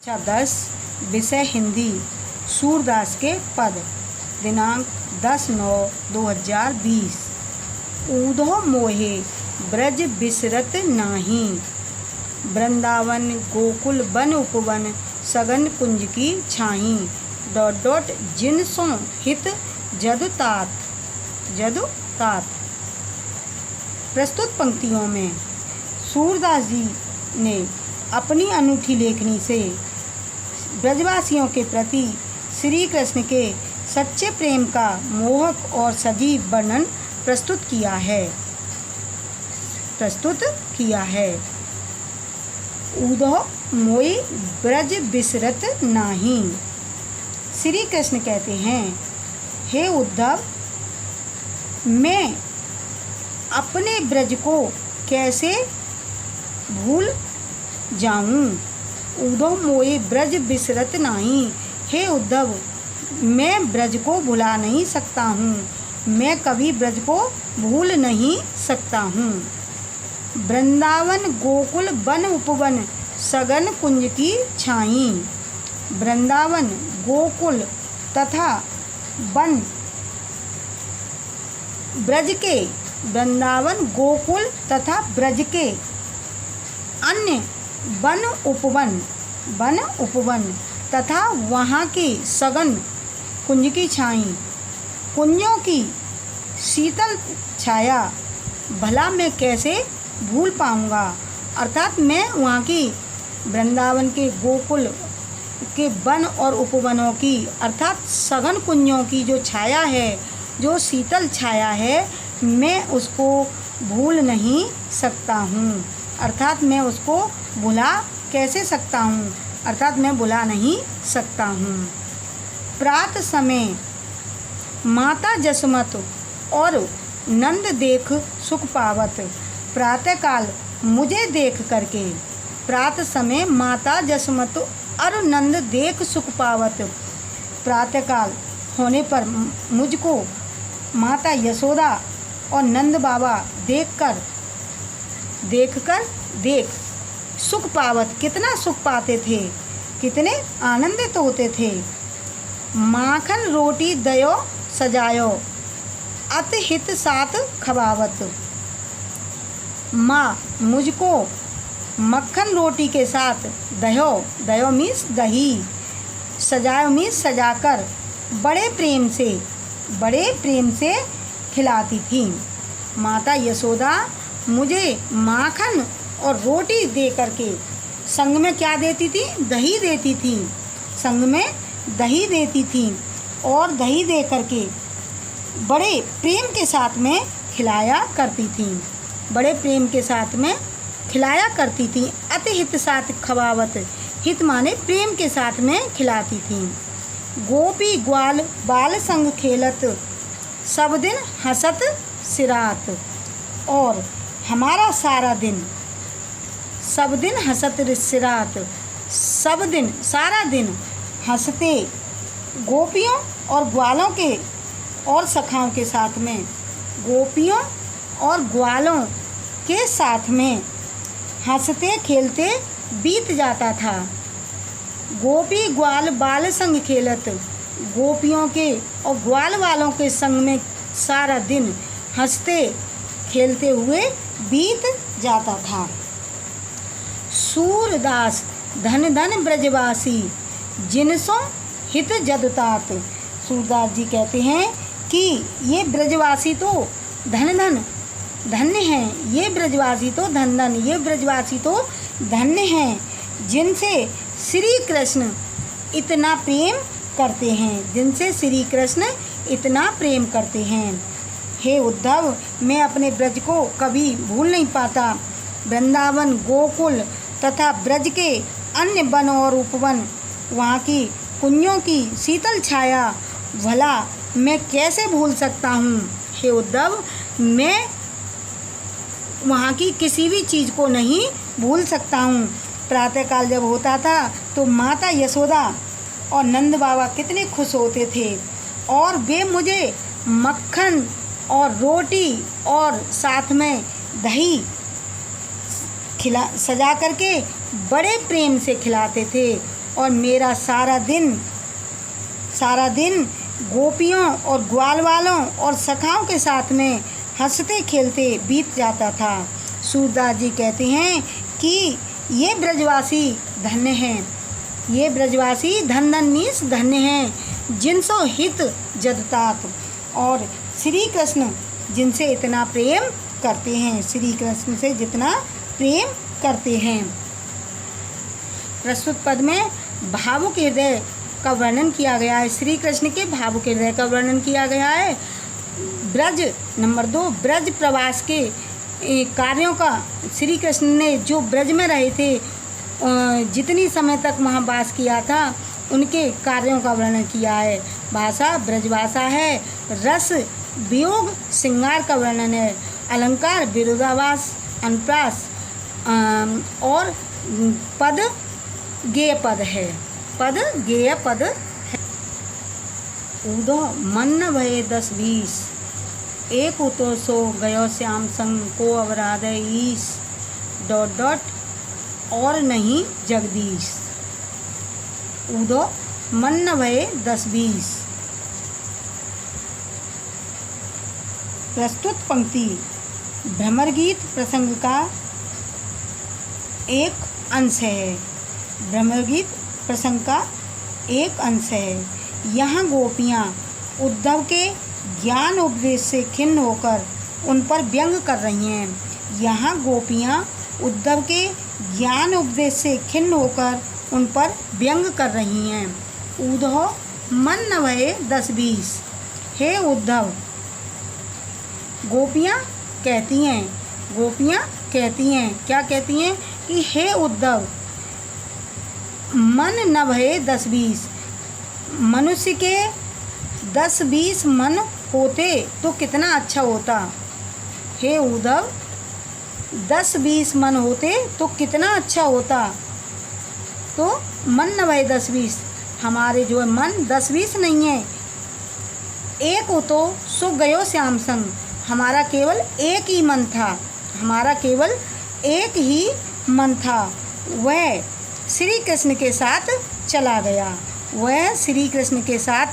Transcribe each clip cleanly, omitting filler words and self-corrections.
कक्षा 10 विषय हिंदी सूरदास के पद दिनांक 10/9/2020। ऊधो मोहे ब्रज बिसरत नाही, वृंदावन गोकुल वन उपवन सगन कुंज की छाही। ... जिन सो हित जदु तात। प्रस्तुत पंक्तियों में सूरदास जी ने अपनी अनूठी लेखनी से ब्रजवासियों के प्रति श्री कृष्ण के सच्चे प्रेम का मोहक और सजीव वर्णन प्रस्तुत किया है। ऊधो मोई ब्रज बिसरत नाही। श्री कृष्ण कहते हैं, हे उद्धव, मैं अपने ब्रज को कैसे भूल जाऊं। ऊधो मोई ब्रज बिसरत नाही। हे उद्धव, मैं ब्रज को भुला नहीं सकता हूँ, मैं कभी ब्रज को भूल नहीं सकता हूँ। वृंदावन गोकुल वन उपवन सगन कुंज की छाई। वृंदावन गोकुल तथा वन ब्रज के वृंदावन गोकुल तथा ब्रज के अन्य वन उपवन तथा वहाँ की सघन कुंज की छाई, कुंजों की शीतल छाया भला मैं कैसे भूल पाऊँगा। अर्थात मैं वहाँ की वृंदावन के गोकुल के वन और उपवनों की अर्थात सघन कुंजों की जो छाया है, जो शीतल छाया है, मैं उसको भूल नहीं सकता हूँ। अर्थात मैं उसको भुला कैसे सकता हूँ, अर्थात मैं भुला नहीं सकता हूँ। प्रात समय माता जसमत और नंद देख सुख पावत। प्रातःकाल मुझे देख करके, प्रात समय माता जसमत और नंद देख सुख पावत। प्रातःकाल होने पर मुझको माता यशोदा और नंद बाबा देख सुख पावत, कितना सुख पाते थे, कितने आनंदित होते थे। माखन रोटी दयो सजायो, अति हित साथ खवावत। माँ मुझको मक्खन रोटी के साथ दयो मीन्स दही, सजायो मीन्स सजाकर बड़े प्रेम से खिलाती थी। माता यशोदा मुझे माखन और रोटी दे करके संग में क्या देती थी, दही देती थी। संग में दही देती थी और दही दे करके बड़े प्रेम के साथ में खिलाया करती थी, बड़े प्रेम के साथ में खिलाया करती थी। अति हित साथ खवावत, हित माने प्रेम के साथ में खिलाती थी। गोपी ग्वाल बाल संग खेलत, सब दिन हंसत सिरात। और हमारा सारा दिन, सब दिन हंसत सिरात, सब दिन सारा दिन हंसते गोपियों और ग्वालों के और सखाओं के साथ में, गोपियों और ग्वालों के साथ में हंसते खेलते बीत जाता था। गोपी ग्वाल बाल संग खेलत, गोपियों के और ग्वाल वालों के संग में सारा दिन हंसते खेलते हुए बीत जाता था। सूरदास धन धन ब्रजवासी, जिनसों हित जदु तात। सूरदास जी कहते हैं कि ये ब्रजवासी तो धन्य हैं, ये ब्रजवासी तो ये ब्रजवासी तो धन्य हैं, जिनसे श्री कृष्ण इतना प्रेम करते हैं, जिनसे श्री कृष्ण इतना प्रेम करते हैं। हे उद्धव, मैं अपने ब्रज को कभी भूल नहीं पाता। वृंदावन गोकुल तथा ब्रज के अन्य वन और उपवन, वहाँ की कुंजों की शीतल छाया भला मैं कैसे भूल सकता हूँ। हे उद्धव, मैं वहाँ की किसी भी चीज़ को नहीं भूल सकता हूँ। प्रातःकाल जब होता था तो माता यशोदा और नंद बाबा कितने खुश होते थे और वे मुझे मक्खन और रोटी और साथ में दही सजा करके बड़े प्रेम से खिलाते थे और मेरा सारा दिन गोपियों और ग्वाल वालों और सखाओं के साथ में हंसते खेलते बीत जाता था। सूरदास जी कहते हैं कि ये ब्रजवासी धन्य हैं, ये ब्रजवासी धन धन मीन्स धन्य हैं, जिनसो हित जदतात, और श्री कृष्ण जिनसे इतना प्रेम करते हैं, श्री कृष्ण से जितना प्रेम करते हैं। प्रस्तुत पद में भावुक हृदय का वर्णन किया गया है, श्री कृष्ण के भावुक हृदय का वर्णन किया गया है। ब्रज नंबर 2, ब्रज प्रवास के कार्यों का, श्री कृष्ण ने जो ब्रज में रहे थे, जितनी समय तक वहाँ वास किया था, उनके कार्यों का वर्णन किया है। भाषा ब्रजभाषा है, रस वियोग श्रृंगार का वर्णन है, अलंकार विरोधाभास अनुप्रास, और पद गेय पद है, पद गेय पद है। उदो मन न भये 10-20, एक उतो सो गयो श्याम संग को अवराध ईस, ... और नहीं जगदीश। उदो मन न भये 10-20। प्रस्तुत पंक्ति भ्रमर गीत प्रसंग का एक अंश है, भ्रमर गीत प्रसंग का एक अंश है। यहाँ गोपियाँ उद्धव के ज्ञान उपदेश से खिन्न होकर उन पर व्यंग कर रही हैं। यहाँ गोपियाँ उद्धव के ज्ञान उपदेश से खिन्न होकर उन पर व्यंग कर रही हैं। उद्धव मन न भये 10-20, हे उद्धव। गोपियाँ कहती हैं क्या कहती हैं कि हे उद्धव, मन न भये 10-20, मनुष्य के 10-20 मन होते तो कितना अच्छा होता। हे उद्धव, 10-20 मन होते तो कितना अच्छा होता। तो मन न भये 10-20, हमारे जो है मन 10-20 नहीं है। एक हो तो सो गयो श्याम संग, हमारा केवल एक ही मन था, हमारा केवल एक ही मन था, वह श्री कृष्ण के साथ चला गया, वह श्री कृष्ण के साथ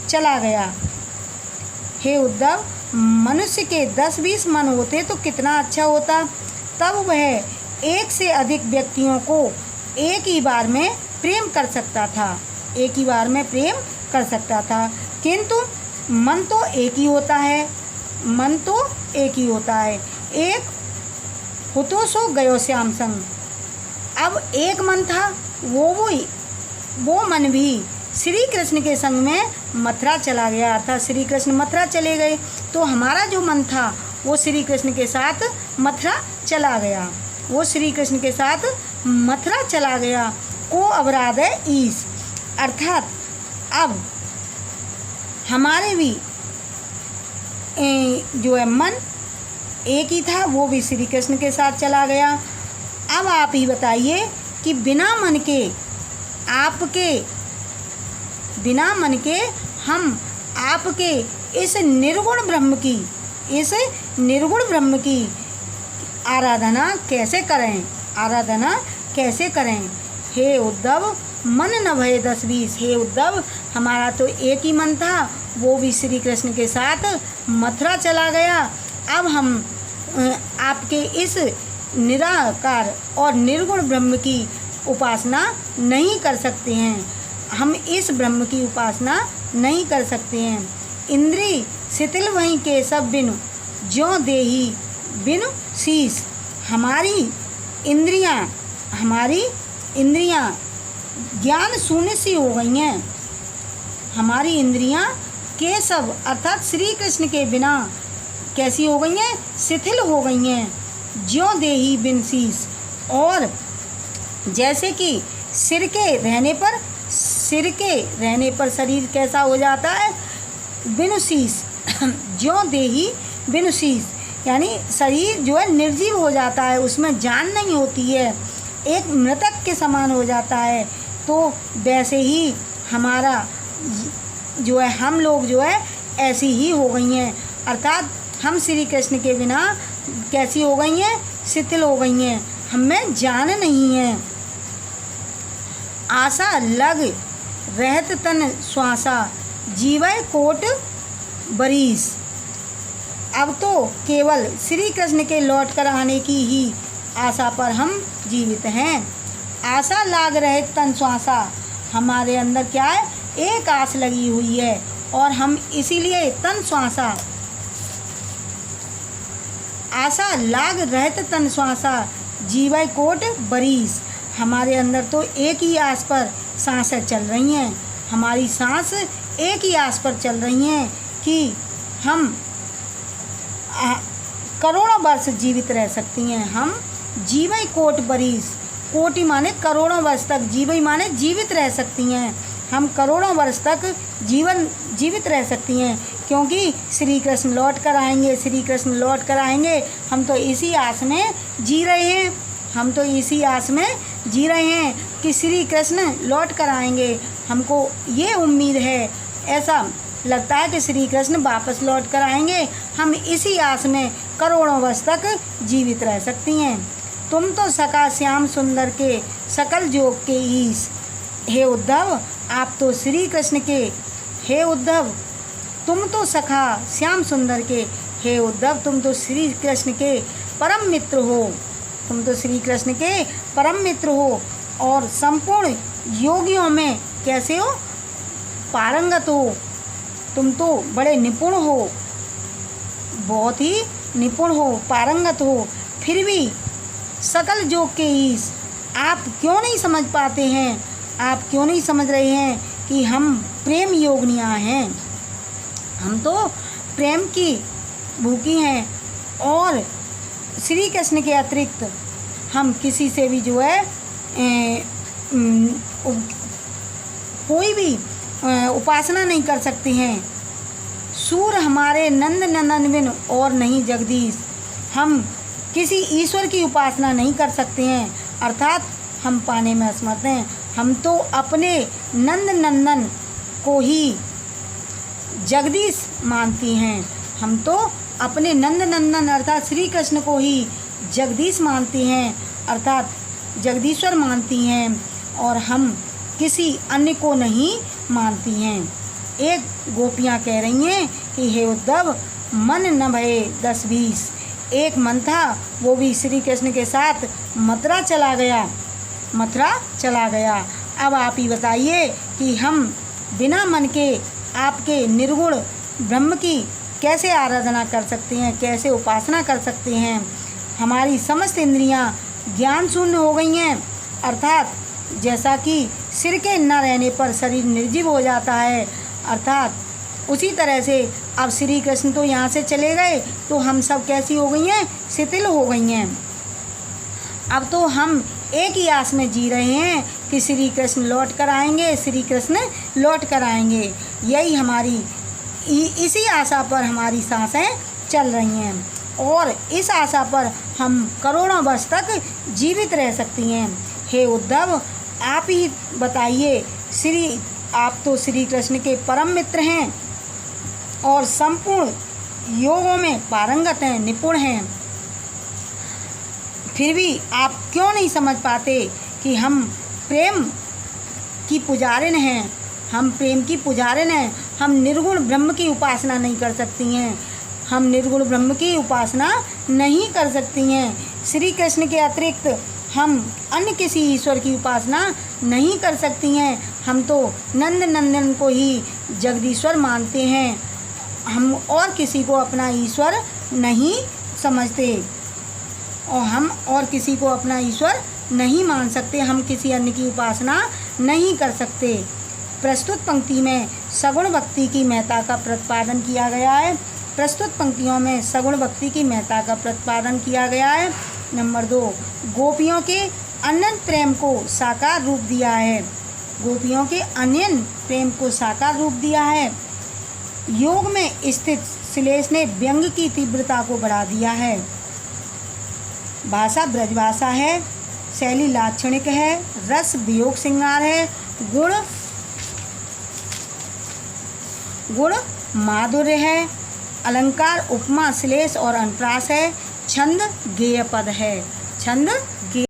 चला गया। हे उद्धव, मनुष्य के 10-20 मन होते तो कितना अच्छा होता, तब वह एक से अधिक व्यक्तियों को एक ही बार में प्रेम कर सकता था, एक ही बार में प्रेम कर सकता था। किंतु मन तो एक ही होता है, मन तो एक ही होता है। एक हो तो सो गयो श्याम संग, अब एक मन था, वो मन भी श्री कृष्ण के संग में मथुरा चला गया, अर्थात श्री कृष्ण मथुरा चले गए, तो हमारा जो मन था वो श्री कृष्ण के साथ मथुरा चला गया, वो श्री कृष्ण के साथ मथुरा चला गया। को अवराध है ईस, अर्थात अब हमारे भी जो है मन एक ही था, वो भी श्री कृष्ण के साथ चला गया। अब आप ही बताइए कि बिना मन के हम आपके इस निर्गुण ब्रह्म की आराधना कैसे करें। हे उद्धव, मन न भये 10-20, हे उद्धव, हमारा तो एक ही मन था, वो भी श्री कृष्ण के साथ मथुरा चला गया। अब हम आपके इस निराकार और निर्गुण ब्रह्म की उपासना नहीं कर सकते हैं, हम इस ब्रह्म की उपासना नहीं कर सकते हैं। इंद्री शिथिल वहीं के सब बिनु, ज्यों देही बिनु शीस, हमारी इंद्रियां ज्ञान शून्य सी हो गई हैं, हमारी इंद्रियां के सब अर्थात श्री कृष्ण के बिना कैसी हो गई हैं, शिथिल हो गई हैं। ज्यों देही बिन शीस, और जैसे कि सिर के रहने पर शरीर कैसा हो जाता है, बिनु शीस, ज्यों देही बिनु शीस, यानी शरीर जो है निर्जीव हो जाता है, उसमें जान नहीं होती है, एक मृतक के समान हो जाता है। तो वैसे ही हमारा जो है, हम लोग जो है ऐसी ही हो गई हैं, अर्थात हम श्री कृष्ण के बिना कैसी हो गई हैं, शिथिल हो गई हैं, हमें जान नहीं है। आशा लग रहत तन श्वासा जीवय कोट बरीस। अब तो केवल श्री कृष्ण के लौट कर आने की ही आशा पर हम जीवित हैं। आशा लाग रहे तन श्वासा, हमारे अंदर क्या है, एक आस लगी हुई है और हम इसीलिए तन श्वासा, आशा लाग रहत तन श्वासा जीवय कोट बरीस। हमारे अंदर तो एक ही आस पर सांसें चल रही हैं, हमारी सांस एक ही आस पर चल रही हैं कि हम करोड़ों वर्ष जीवित रह सकती हैं। हम जीवई कोट बरीस, कोटि माने करोड़ों वर्ष तक, जीवई माने जीवित रह सकती हैं। हम करोड़ों वर्ष तक जीवित रह सकती हैं, क्योंकि श्री कृष्ण लौट कर आएंगे, श्री कृष्ण लौट कर आएंगे। हम तो इसी आस में जी रहे हैं, हम तो इसी आस में जी रहे हैं कि श्री कृष्ण लौट कर आएंगे। हमको ये उम्मीद है, ऐसा लगता है कि श्री कृष्ण वापस लौट कर आएंगे। हम इसी आस में करोड़ों वर्ष तक जीवित रह सकती हैं। तुम तो सखा श्याम सुंदर के सकल जोग के ईश। हे उद्धव, आप तो श्री कृष्ण के, हे उद्धव तुम तो सखा श्याम सुंदर के, हे उद्धव तुम तो श्री कृष्ण के परम मित्र हो, तुम तो श्री कृष्ण के परम मित्र हो और संपूर्ण योगियों में कैसे हो, पारंगत हो। तुम तो बड़े निपुण हो, बहुत ही निपुण हो, पारंगत हो। फिर भी सकल जोग के ईश, आप क्यों नहीं समझ पाते हैं, आप क्यों नहीं समझ रहे हैं कि हम प्रेम योगिनियाँ हैं। हम तो प्रेम की भूखी हैं और श्री कृष्ण के अतिरिक्त हम किसी से भी जो है कोई भी उपासना नहीं कर सकते हैं। सूर हमारे नंद नंदन बिन और नहीं जगदीश, हम किसी ईश्वर की उपासना नहीं कर सकते हैं, अर्थात हम पाने में असमर्थ हैं। हम तो अपने नंद नंदन को ही जगदीश मानती हैं, हम तो अपने नंद नंदन अर्थात श्री कृष्ण को ही जगदीश मानती हैं, अर्थात जगदीश्वर मानती हैं और हम किसी अन्य को नहीं मानती हैं। एक गोपियाँ कह रही हैं कि हे उद्धव, मन न भये 10-20। एक मन था, वो भी श्री कृष्ण के साथ मथुरा चला गया। अब आप ही बताइए कि हम बिना मन के आपके निर्गुण ब्रह्म की कैसे आराधना कर सकते हैं, कैसे उपासना कर सकते हैं। हमारी समस्त इंद्रियां ज्ञान शून्य हो गई हैं, अर्थात जैसा कि सिर के न रहने पर शरीर निर्जीव हो जाता है, अर्थात उसी तरह से अब श्री कृष्ण तो यहाँ से चले गए तो हम सब कैसी हो गई हैं, शिथिल हो गई हैं। अब तो हम एक ही आस में जी रहे हैं कि श्री कृष्ण लौट कर आएंगे, श्री कृष्ण लौट कर आएंगे। यही हमारी इसी आशा पर हमारी सांसें चल रही हैं और इस आशा पर हम करोड़ों वर्ष तक जीवित रह सकती हैं। हे उद्धव, आप ही बताइए, आप तो श्री कृष्ण के परम मित्र हैं और संपूर्ण योगों में पारंगत हैं, निपुण हैं। फिर भी आप क्यों नहीं समझ पाते कि हम प्रेम की पुजारिन हैं, हम प्रेम की पुजारिन हैं। हम निर्गुण ब्रह्म की उपासना नहीं कर सकती हैं, हम निर्गुण ब्रह्म की उपासना नहीं कर सकती हैं। श्री कृष्ण के अतिरिक्त हम अन्य किसी ईश्वर की उपासना नहीं कर सकती हैं। हम तो नंद नंदन को ही जगदीश्वर मानते हैं, हम और किसी को अपना ईश्वर नहीं समझते और हम और किसी को अपना ईश्वर नहीं मान सकते, हम किसी अन्य की उपासना नहीं कर सकते। प्रस्तुत पंक्ति में सगुण भक्ति की महत्ता का प्रतिपादन किया गया है। प्रस्तुत पंक्तियों में सगुण भक्ति की महत्ता का प्रतिपादन किया गया है। नंबर 2, गोपियों के अनंत प्रेम को साकार रूप दिया है। गोपियों के अनंत प्रेम को साकार रूप दिया है। योग में स्थित श्लेष ने व्यंग की तीव्रता को बढ़ा दिया है। भाषा ब्रजभाषा है, शैली लाक्षणिक है, रस वियोग श्रृंगार है, गुण माधुर्य है, अलंकार उपमा श्लेष और अनुप्रास है, छंद गेय पद है। छंद गेय